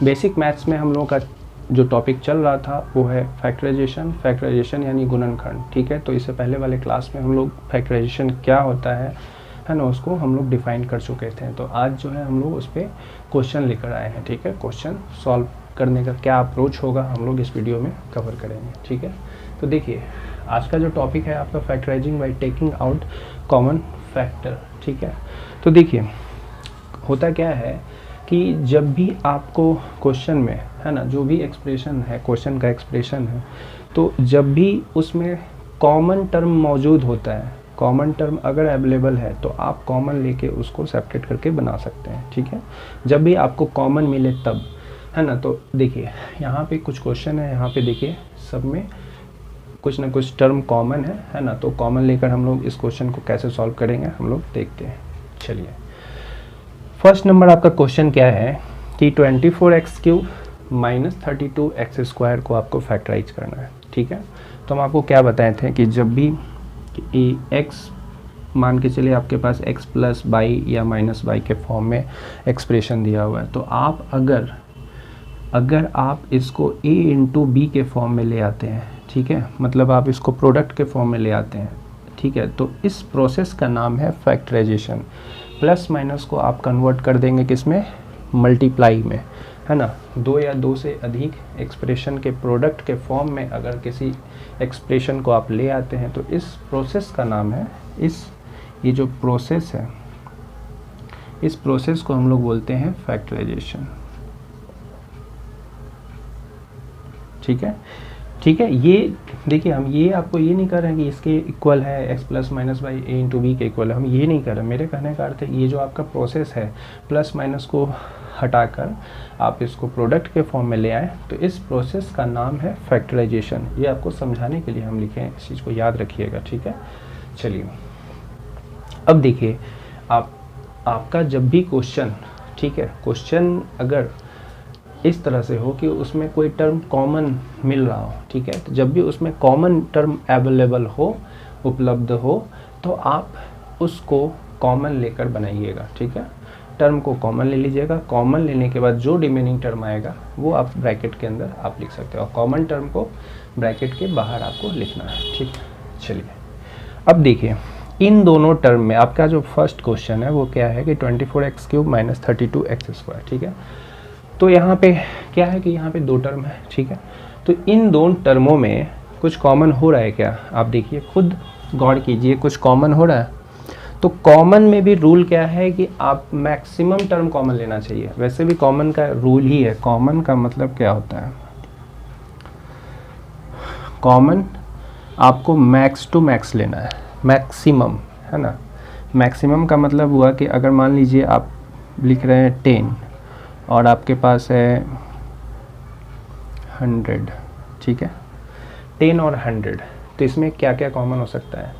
Basic maths में हम लोगों का जो टॉपिक चल रहा था वो है फैक्टराइजेशन यानी गुणनखंड, ठीक है। तो इससे पहले वाले क्लास में हम लोग फैक्टराइजेशन क्या होता है ना, उसको हम लोग डिफाइन कर चुके थे। तो आज जो है हम लोग उस पर क्वेश्चन लेकर आए हैं, ठीक है। क्वेश्चन सॉल्व करने का क्या अप्रोच होगा हम लोग इस वीडियो में कवर करेंगे, ठीक है। तो देखिए आज का जो टॉपिक है आपका factorising by taking out common factor, ठीक है। तो देखिए होता क्या है कि जब भी आपको क्वेश्चन में है ना, जो भी एक्सप्रेशन है, क्वेश्चन का एक्सप्रेशन है, तो जब भी उसमें कॉमन टर्म मौजूद होता है, कॉमन टर्म अगर अवेलेबल है तो आप कॉमन लेके उसको सेपरेट करके बना सकते हैं, ठीक है। जब भी आपको कॉमन मिले तब, है ना। तो देखिए यहाँ पे कुछ क्वेश्चन है, यहाँ पे देखिए सब में कुछ ना कुछ टर्म कॉमन है ना। तो कॉमन लेकर हम लोग इस क्वेश्चन को कैसे सॉल्व करेंगे हम लोग देखते हैं। चलिए फर्स्ट नंबर आपका क्वेश्चन क्या है कि 24x³ माइनस 32x² को आपको फैक्टराइज करना है, ठीक है। तो हम आपको क्या बताए थे कि जब भी x मान के चलिए आपके पास x प्लस बाई या माइनस बाई के फॉर्म में एक्सप्रेशन दिया हुआ है, तो आप अगर आप इसको a इंटू बी के फॉर्म में ले आते हैं, ठीक है, मतलब आप इसको प्रोडक्ट के फॉर्म में ले आते हैं, ठीक है, तो इस प्रोसेस का नाम है फैक्टराइजेशन। प्लस माइनस को आप कन्वर्ट कर देंगे किसमें, मल्टीप्लाई में, है ना। दो या दो से अधिक एक्सप्रेशन के प्रोडक्ट के फॉर्म में अगर किसी एक्सप्रेशन को आप ले आते हैं तो इस प्रोसेस का नाम है, ये जो प्रोसेस है, इस प्रोसेस को हम लोग बोलते हैं फैक्टराइजेशन, ठीक है। ठीक है, ये देखिए हम ये आपको ये नहीं कर रहे हैं कि इसके इक्वल है x plus minus by a into B के इक्वल है, हम ये नहीं कर रहे। मेरे कहने का अर्थ है ये जो आपका प्रोसेस है, प्लस माइनस को हटाकर आप इसको प्रोडक्ट के फॉर्म में ले आए, तो इस प्रोसेस का नाम है फैक्टराइजेशन। ये आपको समझाने के लिए हम लिखे हैं, इस चीज़ को याद रखिएगा, ठीक है। चलिए अब देखिए आपका जब भी क्वेश्चन, ठीक है, क्वेश्चन अगर इस तरह से हो कि उसमें कोई टर्म कॉमन मिल रहा हो, ठीक है, तो जब भी उसमें कॉमन टर्म अवेलेबल हो, उपलब्ध हो, तो आप उसको कॉमन लेकर बनाइएगा, ठीक है। टर्म को कॉमन ले लीजिएगा, कॉमन लेने के बाद जो रिमेनिंग टर्म आएगा वो आप ब्रैकेट के अंदर आप लिख सकते हो, और कॉमन टर्म को ब्रैकेट के बाहर आपको लिखना है, ठीक है। चलिए अब देखिए इन दोनों टर्म में आपका जो फर्स्ट क्वेश्चन है वो क्या है कि 24x³ माइनस 32x², ठीक है। तो यहाँ पे क्या है कि यहाँ पे दो टर्म है, ठीक है। तो इन दोनों टर्मों में कुछ कॉमन हो रहा है क्या, आप देखिए, खुद गौर कीजिए, कुछ कॉमन हो रहा है। तो कॉमन में भी रूल क्या है कि आप मैक्सिमम टर्म कॉमन लेना चाहिए। वैसे भी कॉमन का रूल ही है, कॉमन का मतलब क्या होता है, कॉमन आपको मैक्स टू मैक्स लेना है, मैक्सिमम, है ना। मैक्सिमम का मतलब हुआ कि अगर मान लीजिए आप लिख रहे हैं 10 और आपके पास है 100, ठीक है, 10 और 100, तो इसमें क्या क्या कॉमन हो सकता है।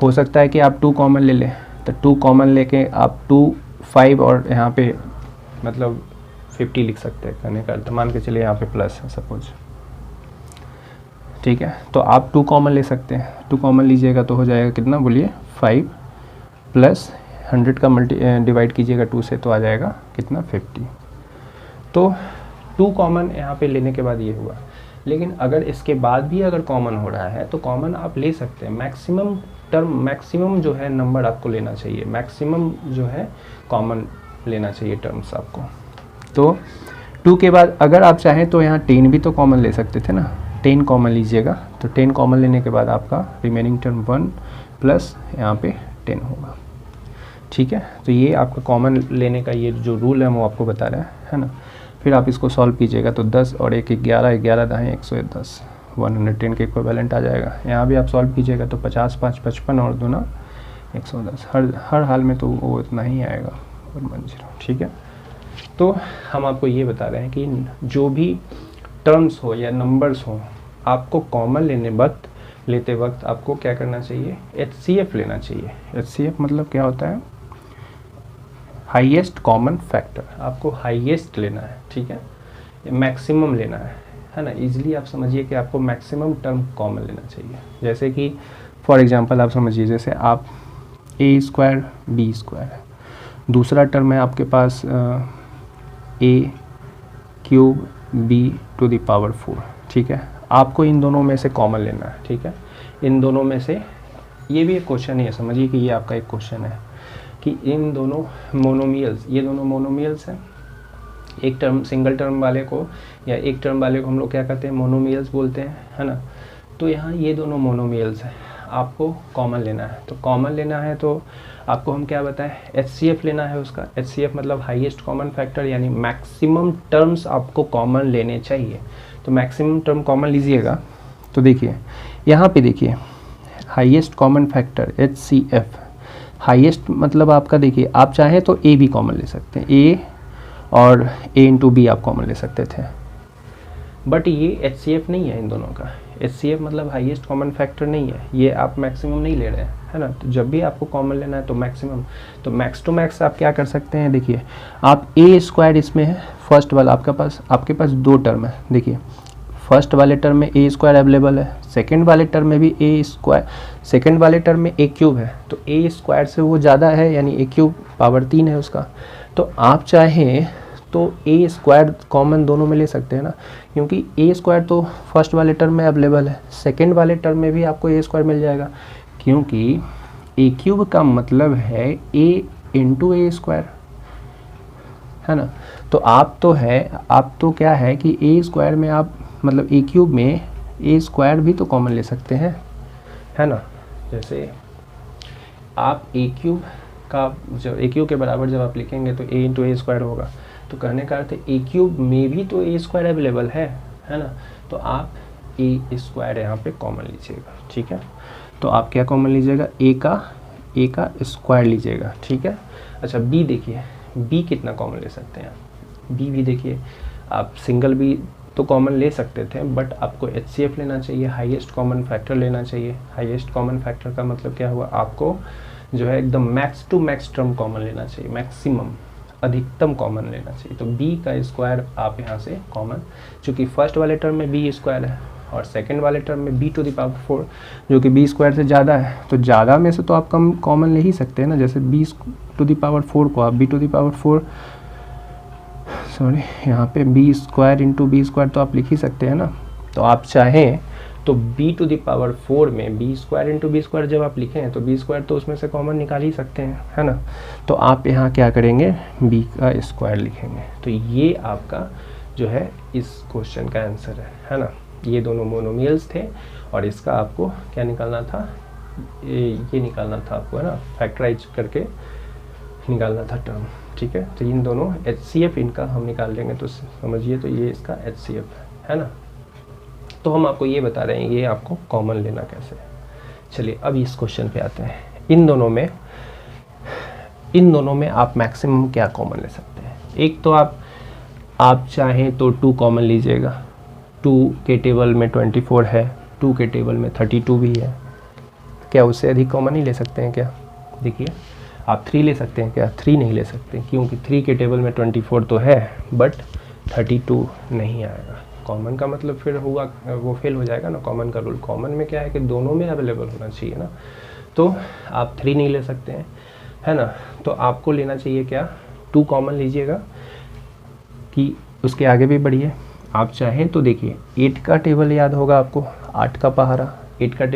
हो सकता है कि आप 2 कॉमन ले लें, तो 2 कॉमन लेके आप 2, 5 और यहाँ पे मतलब 50 लिख सकते हैं, करने का अर्थ मान के चलिए यहाँ पे प्लस है सपोज, ठीक है। तो आप 2 कॉमन ले सकते हैं, 2 कॉमन लीजिएगा तो हो जाएगा कितना, बोलिए 5 प्लस 100 का डिवाइड कीजिएगा 2 से तो आ जाएगा कितना, 50। तो 2 कॉमन यहाँ पे लेने के बाद ये हुआ। लेकिन अगर इसके बाद भी अगर कॉमन हो रहा है तो कॉमन आप ले सकते हैं। मैक्सिमम टर्म, मैक्सिमम जो है नंबर आपको लेना चाहिए, मैक्सिमम जो है कॉमन लेना चाहिए टर्म्स आपको। तो 2 के बाद अगर आप चाहें तो यहाँ 10 भी तो कॉमन ले सकते थे ना, 10 कॉमन लीजिएगा, तो 10 कॉमन लेने के बाद आपका रिमेनिंग टर्म 1 प्लस यहाँ पे 10 होगा, ठीक है। तो ये आपका कॉमन लेने का ये जो रूल है वो आपको बता रहा है ना। फिर आप इसको सॉल्व कीजिएगा तो 10 और 1 11, 11 दाएँ 110, 110 के इक्विवेलेंट आ जाएगा। यहाँ भी आप सॉल्व कीजिएगा तो 50 5 55 और 2 ना 110, हर हाल में तो वो इतना ही आएगा, 110, ठीक है। तो हम आपको ये बता रहे हैं कि जो भी टर्म्स हो या नंबर्स हो, आपको कॉमन लेते वक्त आपको क्या करना चाहिए, HCF लेना चाहिए। HCF मतलब क्या होता है, हाईएस्ट कॉमन फैक्टर, आपको हाईएस्ट लेना है, ठीक है, मैक्सिमम लेना है ना। इजीली आप समझिए कि आपको मैक्सिमम टर्म कॉमन लेना चाहिए। जैसे कि फॉर एग्जांपल आप समझिए, जैसे आप a² b² है, दूसरा टर्म है आपके पास a cube B to the power 4, ठीक है। आपको इन दोनों में से कॉमन लेना है, ठीक है। इन दोनों में से, ये भी एक क्वेश्चन है, समझिए कि ये आपका एक क्वेश्चन है कि इन दोनों मोनोमियल्स, ये दोनों मोनोमियल्स हैं। एक टर्म, सिंगल टर्म वाले को या एक टर्म वाले को हम लोग क्या कहते हैं, मोनोमियल्स बोलते हैं, है ना। तो यहाँ ये दोनों मोनोमियल्स हैं, आपको कॉमन लेना है। तो कॉमन लेना है तो आपको हम क्या बताएं, HCF लेना है उसका। HCF मतलब हाईएस्ट कॉमन फैक्टर, यानी मैक्सिमम टर्म्स आपको कॉमन लेने चाहिए। तो मैक्सिमम टर्म कॉमन लीजिएगा। तो देखिए यहाँ पे देखिए highest common factor HCF, highest मतलब आपका देखिए, आप चाहें तो A भी कॉमन ले सकते हैं, A और A इंटू B आप कॉमन ले सकते थे, बट ये HCF नहीं है इन दोनों का। HCF मतलब हाईएस्ट कॉमन फैक्टर नहीं है, ये आप मैक्सिमम नहीं ले रहे हैं, है ना। तो जब भी आपको कॉमन लेना है तो मैक्सिमम, तो मैक्स टू मैक्स आप क्या कर सकते हैं, देखिए आप A स्क्वायर इसमें है, फर्स्ट वाला आपके पास दो टर्म है। देखिए फर्स्ट वाले टर्म में A स्क्वायर अवेलेबल है, सेकेंड वाले टर्म में भी A स्क्वायर, सेकेंड वाले टर्म में A क्यूब है, तो A स्क्वायर से वो ज़्यादा है, यानी A क्यूब पावर 3 है उसका। तो आप चाहें तो A स्क्वायर कॉमन दोनों में ले सकते हैं ना, क्योंकि A स्क्वायर तो फर्स्ट वाले टर्म में अवेलेबल है, सेकेंड वाले टर्म में भी आपको A स्क्वायर मिल जाएगा, क्योंकि A क्यूब का मतलब है A इंटू A स्क्वायर, है ना। तो आप तो क्या है कि A स्क्वायर में आप मतलब A क्यूब में A स्क्वायर भी तो कॉमन ले सकते हैं, है ना। जैसे आप A क्यूब का, जब A क्यूब के बराबर जब आप लिखेंगे तो A इंटू A स्क्वायर होगा, तो कहने का अर्थ है A क्यूब में भी तो A स्क्वायर अवेलेबल है ना। तो आप A स्क्वायर यहाँ पे कॉमन लीजिएगा, ठीक है। तो आप क्या कॉमन लीजिएगा, A का स्क्वायर लीजिएगा, ठीक है। अच्छा B देखिए, B कितना कॉमन ले सकते हैं, B भी देखिए आप सिंगल भी तो कॉमन ले सकते थे, बट आपको HCF लेना चाहिए, हाईएस्ट कॉमन फैक्टर लेना चाहिए। हाईएस्ट कॉमन फैक्टर का मतलब क्या हुआ, आपको जो है एकदम max to max term common लेना चाहिए, मैक्सिमम अधिकतम कॉमन लेना चाहिए। तो B का स्क्वायर आप यहाँ से कॉमन, चूँकि फर्स्ट वाले टर्म में B स्क्वायर है और सेकंड वाले टर्म में B टू द पावर 4 जो कि B स्क्वायर से ज़्यादा है, तो ज़्यादा में से तो आप कम कॉमन ले ही सकते हैं ना। जैसे B टू द पावर 4 को आप B to the power 4, sorry यहाँ पे B square into B square तो आप लिख ही सकते हैं ना। तो आप चाहें तो B टू द पावर 4 में B square into B square जब आप लिखें तो B स्क्वायर तो उसमें से कॉमन निकाल ही सकते हैं, है ना। तो आप यहाँ क्या करेंगे, B का स्क्वायर लिखेंगे। तो ये आपका जो है इस क्वेश्चन का आंसर है ना। ये दोनों मोनोमियल्स थे और इसका आपको क्या निकालना था, ये निकालना था आपको, है ना, फैक्टराइज करके निकालना था टर्म, ठीक है। तो इन दोनों HCF इनका हम निकाल लेंगे, तो समझिए तो ये इसका HCF है ना। तो हम आपको ये बता रहे हैं ये आपको कॉमन लेना कैसे है। चलिए अब इस क्वेश्चन पे आते हैं। इन दोनों में आप मैक्सिमम क्या कॉमन ले सकते हैं। एक तो आप चाहें तो 2 कॉमन लीजिएगा, 2 के टेबल में 24 है, 2 के टेबल में 32 भी है, क्या उससे अधिक कॉमन नहीं ले सकते हैं क्या। देखिए आप 3 ले सकते हैं क्या, 3 नहीं ले सकते, क्योंकि 3 के टेबल में 24 तो है बट 32 नहीं आएगा। कॉमन का मतलब फिर हुआ वो फेल हो जाएगा ना कॉमन का रूल। कॉमन में क्या है कि दोनों में अवेलेबल होना चाहिए ना। तो आप 3 नहीं ले सकते हैं, है ना। तो आपको लेना चाहिए क्या, 2 कॉमन लीजिएगा कि उसके आगे भी बढ़िए। आप चाहें तो देखिए 8 का टेबल याद होगा आपको, 8 का पहाड़ा, 8 के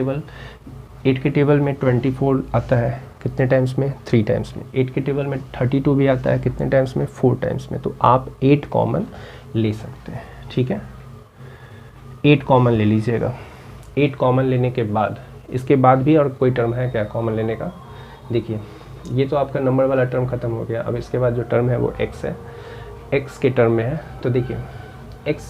टेबल में 24 आता है कितने टाइम्स में, 3 टाइम्स में। 8 के टेबल में 32 भी आता है कितने टाइम्स में, 4 टाइम्स में। तो आप 8 कॉमन ले सकते हैं, ठीक है। 8 कॉमन ले लीजिएगा। 8 कॉमन लेने के बाद इसके बाद भी और कोई टर्म है क्या कॉमन लेने का। देखिए ये तो आपका नंबर वाला टर्म ख़त्म हो गया। अब इसके बाद जो टर्म है वो x है, x के टर्म में है। तो देखिए x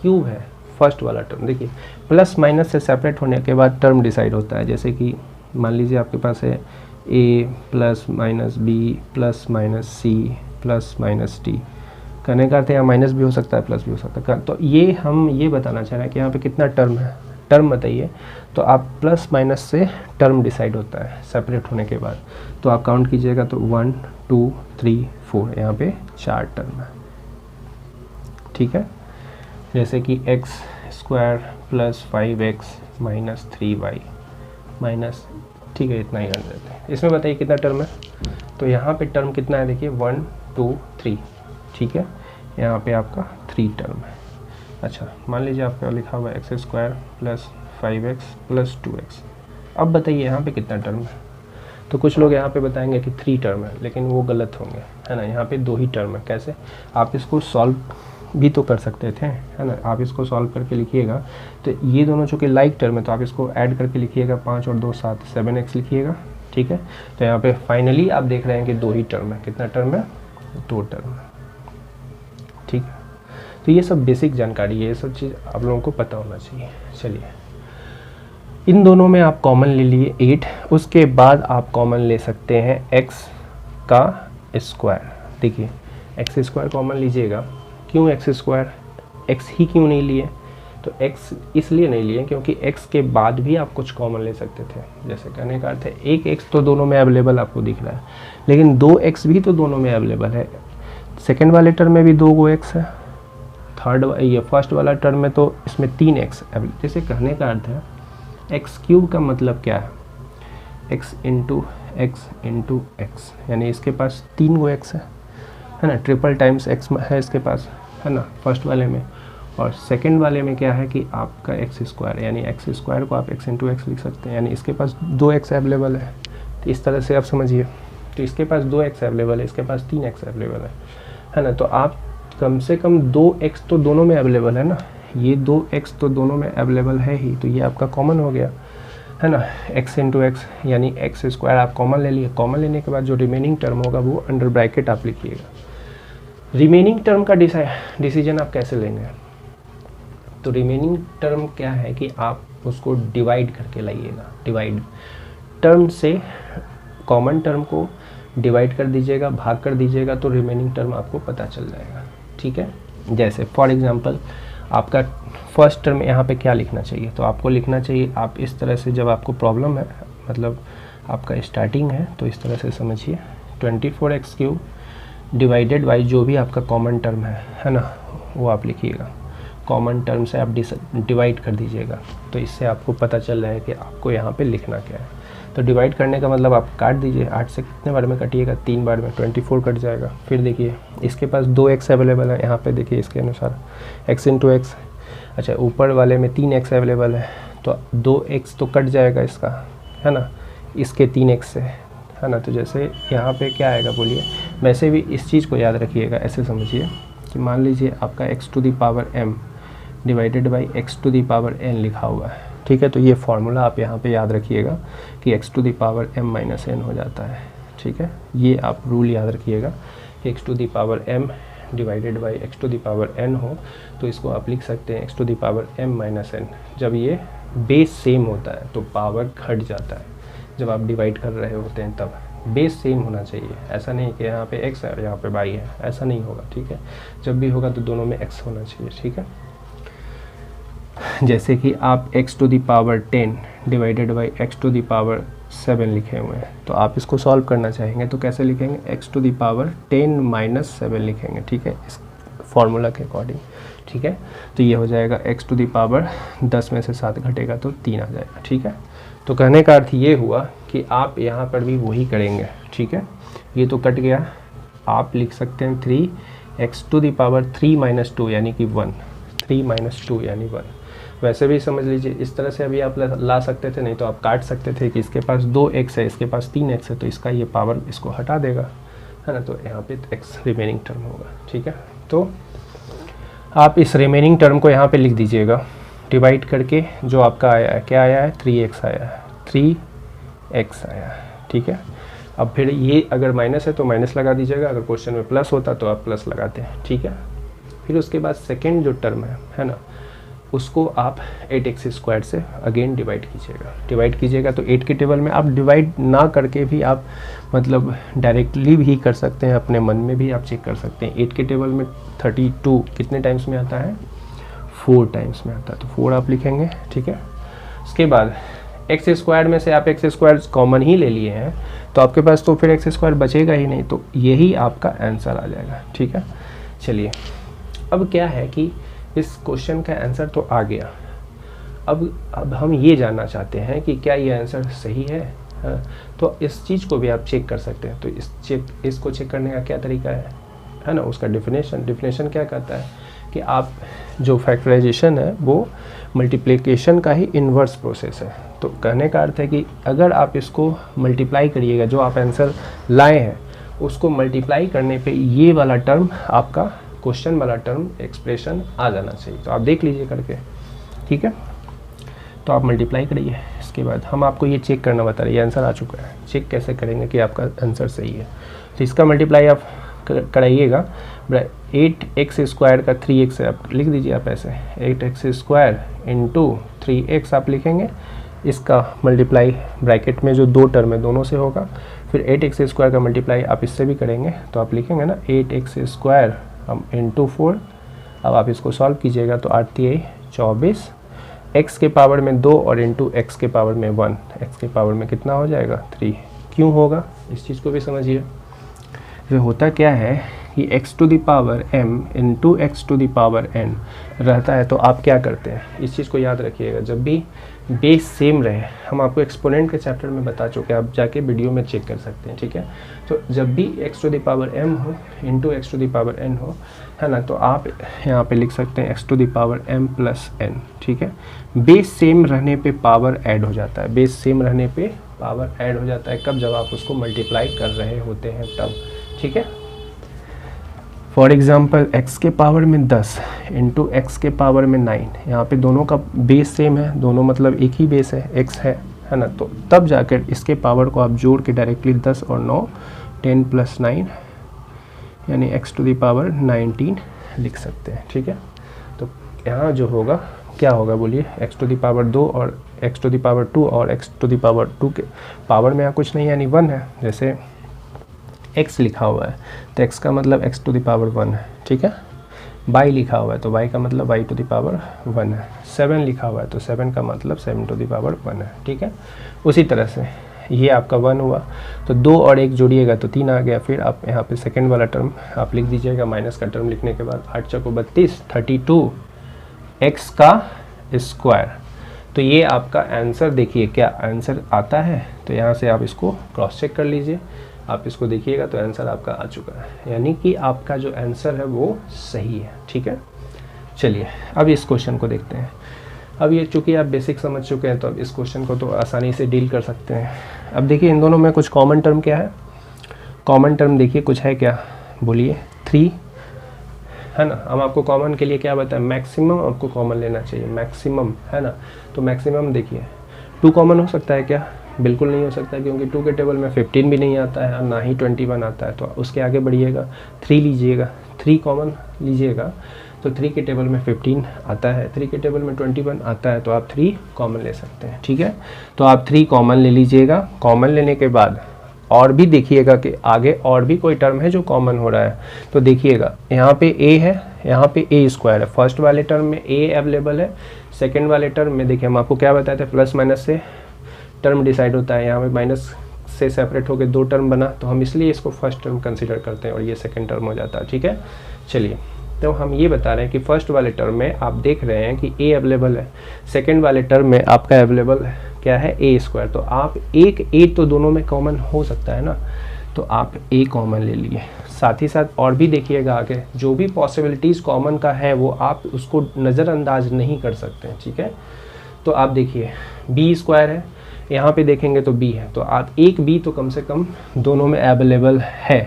क्यूब है फर्स्ट वाला टर्म। देखिए प्लस माइनस से सेपरेट होने के बाद टर्म डिसाइड होता है। जैसे कि मान लीजिए आपके पास है a plus minus b plus minus c plus minus d। कहने का अर्थ है यहाँ माइनस भी हो सकता है प्लस भी हो सकता है। तो ये हम ये बताना चाह रहे हैं कि यहाँ पे कितना टर्म है, टर्म बताइए। तो आप प्लस माइनस से टर्म डिसाइड होता है सेपरेट होने के बाद। तो आप काउंट कीजिएगा तो 1 2 3 4 यहाँ पे 4 टर्म है, ठीक है। जैसे कि x square plus 5x minus 3y minus, ठीक है, इतना ही कर देते हैं। इसमें बताइए कितना टर्म है। तो यहाँ पे टर्म कितना है, देखिए 1 2 3, ठीक है। यहाँ पे आपका 3 टर्म है। अच्छा, मान लीजिए आपका लिखा हुआ है x square plus 5x plus 2x। अब बताइए यहाँ पे कितना टर्म है। तो कुछ लोग यहाँ पे बताएंगे कि 3 टर्म है, लेकिन वो गलत होंगे, है ना। यहाँ पे 2 ही टर्म है। कैसे? आप इसको सॉल्व भी तो कर सकते थे, है ना। आप इसको सॉल्व करके लिखिएगा तो ये दोनों चूँकि लाइक टर्म है तो आप इसको ऐड करके लिखिएगा, 5 और 2 7, 7x लिखिएगा, ठीक है। तो यहाँ पे फाइनली आप देख रहे हैं कि 2 ही टर्म है। कितना टर्म है? 2 टर्म है, ठीक है। तो ये सब बेसिक जानकारी है, ये सब चीज़ आप लोगों को पता होना चाहिए। चलिए, इन दोनों में आप कॉमन ले लिए 8, उसके बाद आप कॉमन ले सकते हैं x का स्क्वायर। देखिए, x स्क्वायर कॉमन लीजिएगा। क्यों x स्क्वायर? x ही क्यों नहीं लिए? तो x इसलिए नहीं लिए क्योंकि x के बाद भी आप कुछ कॉमन ले सकते थे। जैसे कहने का अर्थ है एक x तो दोनों में अवेलेबल आपको दिख रहा है, लेकिन 2x भी तो दोनों में अवेलेबल है। सेकेंड वाले टर्म में भी 2 x है, ये फर्स्ट वाला टर्म में तो इसमें 3x है। जैसे कहने का अर्थ है एक्स क्यूब का मतलब क्या है? x इंटू एक्स, यानी इसके पास 3 x है ना। ट्रिपल टाइम्स x है इसके पास, है ना, फर्स्ट वाले में। और सेकंड वाले में क्या है कि आपका एक्स स्क्वायर, यानी एक्स स्क्वायर को आप x इंटू एक्स लिख सकते हैं, यानी इसके पास 2 x अवेलेबल है। तो इस तरह से आप समझिए, तो इसके पास 2 x अवेलेबल है, इसके पास 3 x अवेलेबल है ना। तो आप कम से कम 2 x तो दोनों में अवेलेबल है ना, ये 2 x तो दोनों में अवेलेबल है ही, तो ये आपका कॉमन हो गया, है ना। x इंटू एक्स यानी एक्स स्क्वायर आप कॉमन ले लिए। कॉमन लेने के बाद जो रिमेनिंग टर्म होगा वो अंडर ब्रैकेट आप लिखिएगा। रिमेनिंग टर्म का डिसीजन आप कैसे लेंगे? तो रिमेनिंग टर्म क्या है कि आप उसको डिवाइड करके लाइएगा। डिवाइड टर्म से कॉमन टर्म को डिवाइड कर दीजिएगा, भाग कर दीजिएगा, तो रिमेनिंग टर्म आपको पता चल जाएगा, ठीक है। जैसे फॉर एग्जांपल आपका फर्स्ट टर्म यहाँ पे क्या लिखना चाहिए? तो आपको लिखना चाहिए, आप इस तरह से, जब आपको प्रॉब्लम है, मतलब आपका स्टार्टिंग है, तो इस तरह से समझिए 24x³ डिवाइडेड बाई जो भी आपका कॉमन टर्म है ना, वो आप लिखिएगा। कॉमन टर्म से आप डिवाइड कर दीजिएगा, तो इससे आपको पता चल रहा है कि आपको यहाँ पे लिखना क्या है। तो डिवाइड करने का मतलब आप काट दीजिए, 8 से कितने बार में कटिएगा? 3 बार में, 24 कट जाएगा। फिर देखिए इसके पास 2 x अवेलेबल है, यहाँ पे देखिए इसके अनुसार x इंटू एक्स। अच्छा, ऊपर वाले में 3 x अवेलेबल है, तो 2 x तो कट जाएगा इसका, है ना, इसके 3 x से, है ना। तो जैसे यहाँ पे क्या आएगा बोलिए? वैसे भी इस चीज़ को याद रखिएगा, ऐसे समझिए कि मान लीजिए आपका x to the power m divided by x to the power n लिखा हुआ है, ठीक है। तो ये फार्मूला आप यहाँ पे याद रखिएगा कि x to the power m minus n हो जाता है, ठीक है। ये आप रूल याद रखिएगा कि x to the power m divided by x to the power n हो, तो इसको आप लिख सकते हैं x to the power m minus n। जब ये बेस सेम होता है तो पावर घट जाता है, जब आप डिवाइड कर रहे होते हैं तब बेस सेम होना चाहिए। ऐसा नहीं कि यहाँ पे x है और यहाँ पे y है, ऐसा नहीं होगा, ठीक है। जब भी होगा तो दोनों में x होना चाहिए, ठीक है। जैसे कि आप x to the power 10 divided by x to the power 7 लिखे हुए हैं, तो आप इसको सॉल्व करना चाहेंगे तो कैसे लिखेंगे? x to the power 10 minus 7 लिखेंगे, ठीक है, इस फॉर्मूला के अकॉर्डिंग, ठीक है। तो ये हो जाएगा x टू द पावर 10 में से 7 घटेगा तो 3 आ जाएगा, ठीक है। तो कहने का अर्थ ये हुआ कि आप यहाँ पर भी वही करेंगे, ठीक है। ये तो कट गया, आप लिख सकते हैं 3x to the power 3 minus 2 यानी कि 1, 3 माइनस 2 यानी 1। वैसे भी समझ लीजिए, इस तरह से अभी आप ला सकते थे, नहीं तो आप काट सकते थे कि इसके पास 2 x है, इसके पास 3 x है, तो इसका ये पावर इसको हटा देगा, है ना। तो यहाँ पे x रिमेनिंग टर्म होगा, ठीक है। तो आप इस रिमेनिंग टर्म को यहाँ पे लिख दीजिएगा डिवाइड करके, जो आपका आया है, क्या आया है? 3x आया है, 3x आया है, ठीक है। अब फिर ये अगर माइनस है तो माइनस लगा दीजिएगा, अगर क्वेश्चन में प्लस होता तो आप प्लस लगाते हैं, ठीक है। फिर उसके बाद सेकेंड जो टर्म है ना, उसको आप 8x² से अगेन डिवाइड कीजिएगा। तो 8 के टेबल में आप डिवाइड ना करके भी आप मतलब डायरेक्टली भी कर सकते हैं, अपने मन में भी आप चेक कर सकते हैं। 8 के टेबल में 32 कितने टाइम्स में आता है? 4 टाइम्स में आता है, तो 4 आप लिखेंगे, ठीक है। उसके बाद x² में से आप x² कॉमन ही ले लिए हैं, तो आपके पास तो फिर x² बचेगा ही नहीं, तो यही आपका आंसर आ जाएगा, ठीक है। चलिए, अब क्या है कि इस क्वेश्चन का आंसर तो आ गया, अब हम ये जानना चाहते हैं कि क्या ये आंसर सही है। तो इस चीज़ को भी आप चेक कर सकते हैं। तो इसको चेक करने का क्या तरीका है ना, उसका डिफिनेशन क्या कहता है कि आप जो फैक्टराइजेशन है वो मल्टीप्लिकेशन का ही इन्वर्स प्रोसेस है। तो कहने का अर्थ है कि अगर आप इसको मल्टीप्लाई करिएगा, जो आप आंसर लाए हैं उसको मल्टीप्लाई करने पे ये वाला टर्म आपका क्वेश्चन वाला टर्म एक्सप्रेशन आ जाना चाहिए। तो आप देख लीजिए करके, ठीक है। तो आप मल्टीप्लाई करिए, इसके बाद हम आपको ये चेक करना बता रहे हैं, ये आंसर आ चुका है। चेक कैसे करेंगे कि आपका आंसर सही है, तो इसका मल्टीप्लाई आप कराइएगा। 8x² का 3x है, आप लिख दीजिए आप ऐसे 8x² इंटू 3x आप लिखेंगे। इसका मल्टीप्लाई ब्रैकेट में जो दो टर्म है दोनों से होगा। फिर 8x² का मल्टीप्लाई आप इससे भी करेंगे, तो आप लिखेंगे ना 8x² हम इंटू 4। अब आप इसको सॉल्व कीजिएगा तो 8 3 24, x के पावर में 2 और इंटू x के पावर में 1, x के पावर में कितना हो जाएगा 3। क्यों होगा इस चीज़ को भी समझिए। फिर होता क्या है कि x to the power m into x to the power n रहता है, तो आप क्या करते हैं इस चीज़ को याद रखिएगा। जब भी बेस सेम रहे, हम आपको एक्सपोनेंट के चैप्टर में बता चुके हैं, आप जाके वीडियो में चेक कर सकते हैं, ठीक है। तो जब भी x to the power m हो into x to the power n हो, है ना, तो आप यहाँ पे लिख सकते हैं x to the power m plus n, ठीक है। बेस सेम रहने पे पावर ऐड हो जाता है, बेस सेम रहने पे पावर ऐड हो जाता है कब, जब आप उसको मल्टीप्लाई कर रहे होते हैं तब, ठीक है। फॉर एग्जाम्पल x के पावर में 10 इंटू एक्स के पावर में 9, यहाँ पे दोनों का बेस सेम है, दोनों मतलब एक ही बेस है, x है ना। तो तब जाकर इसके पावर को आप जोड़ के डायरेक्टली 10 और 9 10 प्लस 9 यानी x टू द पावर 19 लिख सकते हैं, ठीक है। तो यहाँ जो होगा क्या होगा बोलिए, x टू द पावर 2 और x टू द पावर 2 और x टू द पावर 2 के पावर में यहाँ कुछ नहीं यानी 1 है। जैसे x लिखा हुआ है तो x का मतलब x टू द पावर 1 है, ठीक है। y लिखा हुआ है तो y का मतलब y टू द पावर 1 है। 7 लिखा हुआ है तो 7 का मतलब 7 टू द पावर 1 है, ठीक है। उसी तरह से ये आपका 1 हुआ तो 2 और 1 जोड़िएगा तो 3 आ गया। फिर आप यहाँ पे सेकेंड वाला टर्म आप लिख दीजिएगा, माइनस का टर्म लिखने के बाद 8 चौको 32 32 x का स्क्वायर। तो ये आपका आंसर देखिए क्या आंसर आता है, तो यहाँ से आप इसको क्रॉस चेक कर लीजिए, आप इसको देखिएगा तो आंसर आपका आ चुका है, यानी कि आपका जो आंसर है वो सही है, ठीक है। चलिए अब इस क्वेश्चन को देखते हैं। अब ये चूँकि आप बेसिक समझ चुके हैं तो अब इस क्वेश्चन को तो आसानी से डील कर सकते हैं। अब देखिए इन दोनों में कुछ कॉमन टर्म क्या है, कॉमन टर्म देखिए कुछ है क्या, बोलिए 3 है ना। हम आपको कॉमन के लिए क्या बताएं, मैक्सिमम आपको कॉमन लेना चाहिए, मैक्सिमम है ना। तो मैक्सिमम देखिए 2 कॉमन हो सकता है क्या, बिल्कुल नहीं हो सकता, क्योंकि 2 के टेबल में 15 भी नहीं आता है और ना ही 21 आता है। तो उसके आगे बढ़िएगा 3 लीजिएगा, 3 कॉमन लीजिएगा तो 3 के टेबल में 15 आता है, 3 के टेबल में 21 आता है, तो आप 3 कॉमन ले सकते हैं, ठीक है। तो आप 3 कॉमन ले लीजिएगा। कॉमन लेने के बाद और भी देखिएगा कि आगे और भी कोई टर्म है जो कॉमन हो रहा है, तो देखिएगा यहाँ पे a है, यहाँ पे a स्क्वायर है। फर्स्ट वाले टर्म में a अवेलेबल है, सेकेंड वाले टर्म में देखिए हम आपको क्या बताए थे, प्लस माइनस से टर्म डिसाइड होता है। यहाँ पे माइनस से सेपरेट होकर 2 टर्म बना, तो हम इसलिए इसको फर्स्ट टर्म कंसीडर करते हैं और ये सेकेंड टर्म हो जाता है, ठीक है। चलिए तो हम ये बता रहे हैं कि फर्स्ट वाले टर्म में आप देख रहे हैं कि a अवेलेबल है, सेकेंड वाले टर्म में आपका अवेलेबल क्या है a स्क्वायर। तो आप एक a तो दोनों में कॉमन हो सकता है ना, तो आप a कॉमन ले लिए। साथ ही साथ और भी देखिएगा आगे जो भी पॉसिबिलिटीज़ कॉमन का है वो आप उसको नज़रअंदाज नहीं कर सकते हैं, ठीक है। तो आप देखिए b स्क्वायर है, यहाँ पे देखेंगे तो b है, तो आप एक b तो कम से कम दोनों में अवेलेबल है,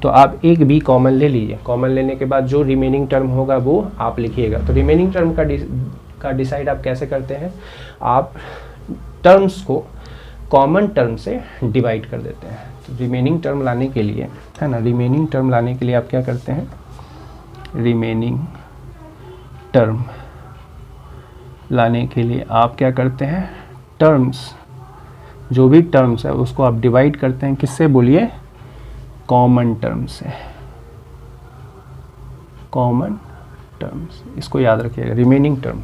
तो आप एक b कॉमन ले लीजिए। कॉमन लेने के बाद जो रिमेनिंग टर्म होगा वो आप लिखिएगा। तो रिमेनिंग टर्म का डिसाइड आप कैसे करते हैं, आप टर्म्स को कॉमन टर्म से डिवाइड कर देते हैं। तो रिमेनिंग टर्म लाने के लिए है ना, रिमेनिंग टर्म लाने के लिए आप क्या करते हैं, रिमेनिंग टर्म लाने के लिए आप क्या करते हैं, टर्म्स जो भी टर्म्स है उसको आप डिवाइड करते हैं किससे, बोलिए कॉमन टर्म से, कॉमन टर्म्स। इसको याद रखिएगा, रिमेनिंग टर्म,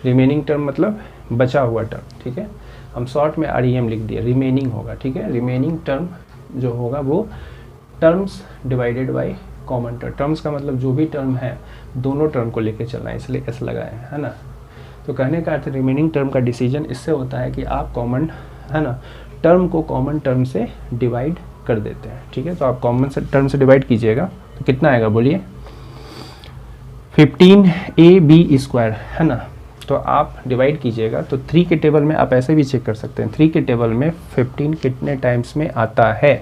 रिमेनिंग टर्म मतलब बचा हुआ टर्म, ठीक है। हम शॉर्ट में REM लिख दिए, रिमेनिंग होगा, ठीक है। रिमेनिंग टर्म जो होगा वो terms divided by common term. Terms का मतलब जो भी टर्म है दोनों टर्म को लेके चलना है, इसलिए ऐसा लगाए है ना। तो कहने का अर्थ रिमेनिंग टर्म का डिसीजन इससे होता है कि आप कॉमन है ना टर्म को कॉमन टर्म से डिवाइड कर देते हैं, ठीक है। तो आप कॉमन से टर्म से डिवाइड कीजिएगा तो कितना आएगा बोलिए 15ab² है ना, तो आप डिवाइड कीजिएगा। तो 3 के टेबल में आप ऐसे भी चेक कर सकते हैं, 3 के टेबल में 15 कितने टाइम्स में आता है,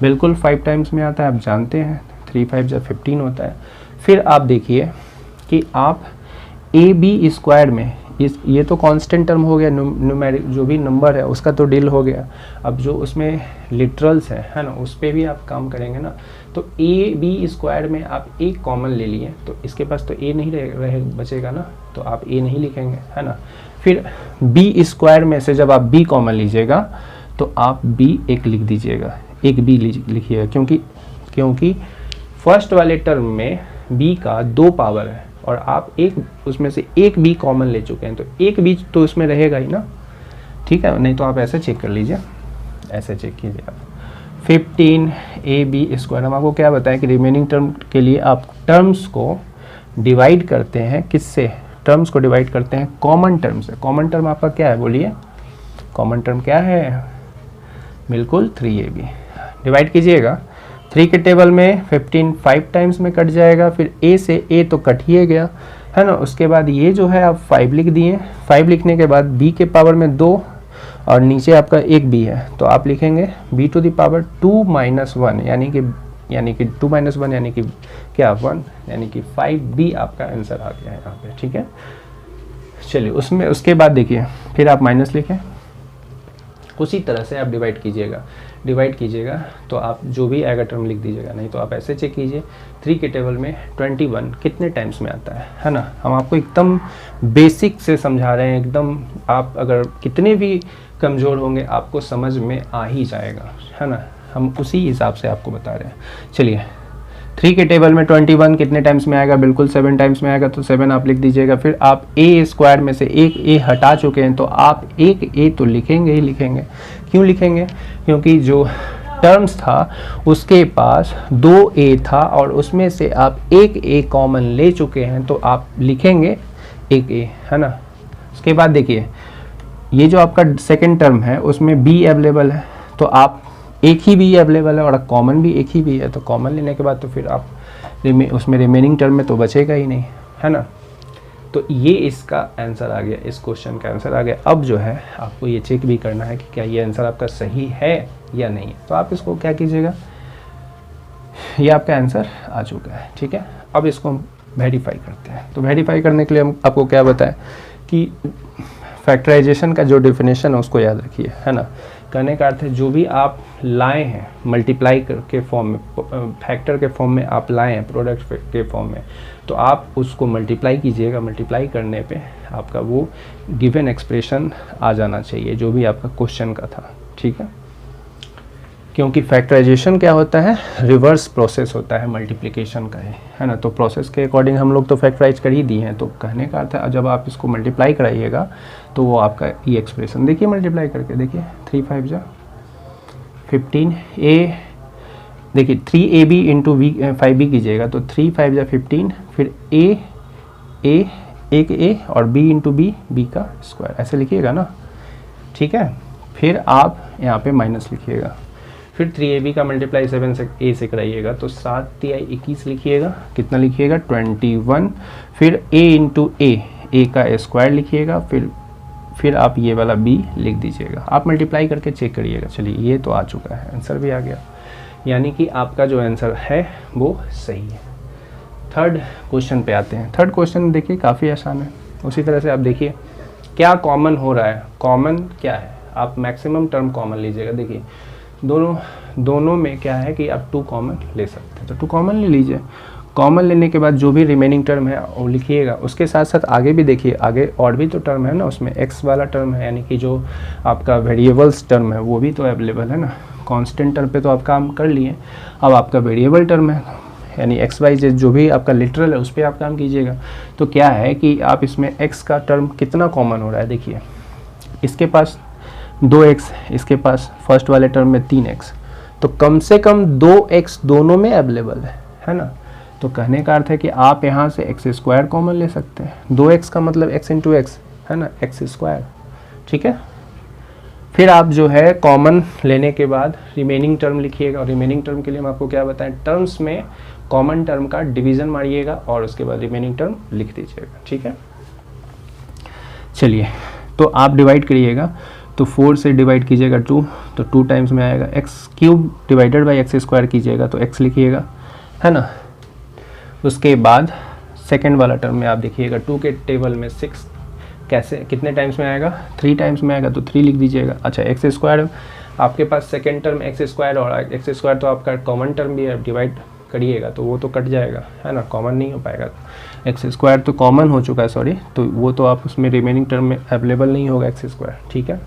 बिल्कुल 5 टाइम्स में आता है, आप जानते हैं 3 5 जब 15 होता है। फिर आप देखिए कि आप ab² में ये तो कांस्टेंट टर्म हो गया, न्यूमेरिक जो भी नंबर है उसका तो डील हो गया। अब जो उसमें लिटरल्स है ना, उस पर भी आप काम करेंगे ना। तो ab² में आप a कॉमन ले लिए, तो इसके पास तो a नहीं रहे बचेगा ना, तो आप a नहीं लिखेंगे, है ना। फिर b² में से जब आप b कॉमन लीजिएगा तो आप b एक लिख दीजिएगा, एक b लिखिएगा, क्योंकि फर्स्ट वाले टर्म में b का 2 पावर है और आप एक उसमें से एक भी कॉमन ले चुके हैं, तो एक भी तो उसमें रहेगा ही ना, ठीक है। नहीं तो आप ऐसे चेक कर लीजिए, ऐसे चेक कीजिए आप 15ab²। हम आपको क्या बताएं कि रिमेनिंग टर्म के लिए आप टर्म्स को डिवाइड करते हैं, किससे, टर्म्स को डिवाइड करते हैं कॉमन टर्म से। कॉमन टर्म आपका क्या है, बोलिए कॉमन टर्म क्या है, बिल्कुल 3ab। डिवाइड कीजिएगा, 3 के टेबल में 15 5 टाइम्स में कट जाएगा, फिर a से a तो कट ही गया, है ना। उसके बाद ये जो है आप 5 लिख दिए, 5 लिखने के बाद b के पावर में 2 और नीचे आपका एक b है, तो आप लिखेंगे b टू द पावर 2 - 1 यानी कि 2 - 1 यानी कि क्या 1, यानी कि 5b आपका आंसर आ गया है यहाँ पे, ठीक है। चलिए उसमें उसके बाद देखिए, फिर आप माइनस लिखें, उसी तरह से आप डिवाइड कीजिएगा तो आप जो भी आएगा टर्म लिख दीजिएगा। नहीं तो आप ऐसे चेक कीजिए, 3 के टेबल में 21 कितने टाइम्स में आता है ना। हम आपको एकदम बेसिक से समझा रहे हैं, एकदम आप अगर कितने भी कमज़ोर होंगे आपको समझ में आ ही जाएगा, है ना। हम उसी हिसाब से आपको बता रहे हैं। चलिए 3 के टेबल में 21 कितने टाइम्स में आएगा, बिल्कुल 7 टाइम्स में आएगा, तो 7 आप लिख दीजिएगा। फिर आप a² में से एक a हटा चुके हैं, तो आप एक a तो लिखेंगे ही लिखेंगे। क्यों लिखेंगे, क्योंकि जो टर्म्स था उसके पास 2a था और उसमें से आप एक a कॉमन ले चुके हैं, तो आप लिखेंगे एक a, है ना। उसके बाद देखिए, ये जो आपका सेकेंड टर्म है उसमें b अवेलेबल है, तो आप एक ही b अवेलेबल है और कॉमन भी एक ही b है, तो कॉमन लेने के बाद तो फिर आप उसमें रिमेनिंग टर्म में तो बचेगा ही नहीं, है ना। तो ये इसका आंसर आ गया, इस क्वेश्चन का आंसर आ गया। अब जो है आपको ये चेक भी करना है कि क्या ये आंसर आपका सही है या नहीं है। तो आप इसको क्या कीजिएगा, ये आपका आंसर आ चुका है, ठीक है। अब इसको हम वेरीफाई करते हैं। तो वेरीफाई करने के लिए हम आपको क्या बताएं कि फैक्टराइजेशन का जो डेफिनेशन है उसको याद रखिए, है ना। कहने का अर्थ है जो भी आप लाए हैं मल्टीप्लाई के फॉर्म में, फैक्टर के फॉर्म में आप लाए हैं प्रोडक्ट के फॉर्म में, तो आप उसको मल्टीप्लाई कीजिएगा। मल्टीप्लाई करने पे आपका वो गिवन एक्सप्रेशन आ जाना चाहिए जो भी आपका क्वेश्चन का था, ठीक है। क्योंकि फैक्टराइजेशन क्या होता है, रिवर्स प्रोसेस होता है मल्टीप्लिकेशन का, है ना। तो प्रोसेस के अकॉर्डिंग हम लोग तो फैक्टराइज कर ही दिए हैं। तो कहने का अर्थ है जब आप इसको मल्टीप्लाई कराइएगा तो वो आपका ये एक्सप्रेशन देखिए, मल्टीप्लाई करके देखिए 3 5 जा 15 a, देखिए 3ab इंटू 5b कीजिएगा तो 3 5 जा 15, फिर a एक a और b इंटू b का स्क्वायर, ऐसे लिखिएगा ना, ठीक है। फिर आप यहाँ पे माइनस लिखिएगा, फिर 3ab का मल्टीप्लाई 7 से a से कराइएगा तो 7 तिहाई 21 लिखिएगा, कितना लिखिएगा 21, फिर a इंटू a का स्क्वायर लिखिएगा, फिर आप ये वाला b लिख दीजिएगा। आप मल्टीप्लाई करके चेक करिएगा। चलिए ये तो आ चुका है, आंसर भी आ गया, यानी कि आपका जो आंसर है वो सही है। थर्ड क्वेश्चन पे आते हैं। थर्ड क्वेश्चन देखिए काफ़ी आसान है। उसी तरह से आप देखिए क्या कॉमन हो रहा है, कॉमन क्या है, आप मैक्सिमम टर्म कॉमन लीजिएगा। देखिए दोनों में क्या है कि आप 2 कॉमन ले सकते हैं, तो 2 कॉमन ले लीजिए। कॉमन लेने के बाद जो भी रिमेनिंग टर्म है वो लिखिएगा। उसके साथ साथ आगे भी देखिए, आगे और भी तो टर्म है ना, उसमें x वाला टर्म है, यानी कि जो आपका वेरिएबल्स टर्म है वो भी तो अवेलेबल है ना। कांस्टेंट टर्म पे तो आप काम कर लिए, अब आपका वेरिएबल टर्म है यानी x y z जो भी आपका लिटरल है उस पर आप काम कीजिएगा। तो क्या है कि आप इसमें x का टर्म कितना कॉमन हो रहा है, देखिए इसके पास 2x, इसके पास फर्स्ट वाले टर्म में 3x, तो कम से कम 2x दोनों में अवेलेबल है ना। तो कहने का अर्थ है कि आप यहाँ से x स्क्वायर कॉमन ले सकते हैं। 2x का मतलब x इंटू एक्स है ना, x स्क्वायर, ठीक है। फिर आप जो है कॉमन लेने के बाद रिमेनिंग टर्म लिखिएगा, और रिमेनिंग टर्म के लिए हम आपको क्या बताएं, टर्म्स में कॉमन टर्म का डिवीज़न मारिएगा और उसके बाद रिमेनिंग टर्म लिख दीजिएगा, ठीक है। चलिए, तो आप डिवाइड करिएगा, तो 4 से डिवाइड कीजिएगा 2, तो 2 टाइम्स में आएगा, x cube divided by x square कीजिएगा तो एक्स लिखिएगा, है ना। उसके बाद सेकंड वाला टर्म में आप देखिएगा 2 के टेबल में 6 कैसे कितने टाइम्स में आएगा, 3 टाइम्स में आएगा, तो 3 लिख दीजिएगा। अच्छा, एक्स स्क्वायर आपके पास सेकंड टर्म एक्स स्क्वायर, और एक्स स्क्वायर तो आपका कॉमन टर्म भी है, डिवाइड करिएगा तो वो तो कट जाएगा, है ना, कॉमन नहीं हो पाएगा। एक्स स्क्वायर तो कॉमन हो चुका है, सॉरी, तो वो तो आप उसमें रिमेनिंग टर्म में अवेलेबल नहीं होगा एक्स स्क्वायर, ठीक है।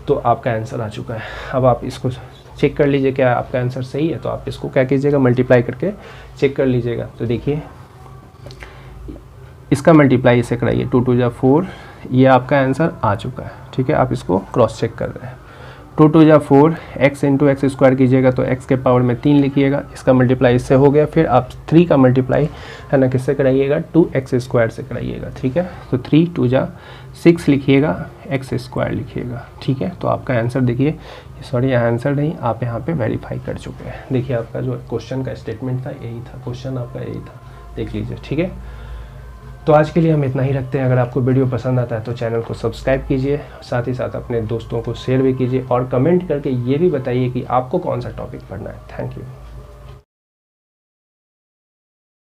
तो आपका आंसर आ चुका है। अब आप इसको चेक कर लीजिए क्या आपका आंसर सही है, तो आप इसको क्या कीजिएगा, मल्टीप्लाई करके चेक कर लीजिएगा। तो देखिए, इसका मल्टीप्लाई इसे कराइए, 2 2 जा 4, ये आपका आंसर आ चुका है, ठीक है। आप इसको क्रॉस चेक कर रहे हैं, 2 2 जा 4, एक्स इंटू एक्स स्क्वायर कीजिएगा तो एक्स के पावर में 3 लिखिएगा, इसका मल्टीप्लाई इससे हो गया। फिर आप 3 का मल्टीप्लाई, है ना, किससे कराइएगा, 2x स्क्वायर से कराइएगा, ठीक है। तो 3 2 जा 6 लिखिएगा, एक्स स्क्वायर लिखिएगा, ठीक है। तो आपका आंसर देखिए, सॉरी आंसर नहीं, आप यहाँ पे वेरीफाई कर चुके हैं। देखिए, आपका जो क्वेश्चन का स्टेटमेंट था यही था, क्वेश्चन आपका यही था, देख लीजिए, ठीक है। तो आज के लिए हम इतना ही रखते हैं। अगर आपको वीडियो पसंद आता है तो चैनल को सब्सक्राइब कीजिए, साथ ही साथ अपने दोस्तों को शेयर भी कीजिए, और कमेंट करके ये भी बताइए कि आपको कौन सा टॉपिक पढ़ना है। Thank you.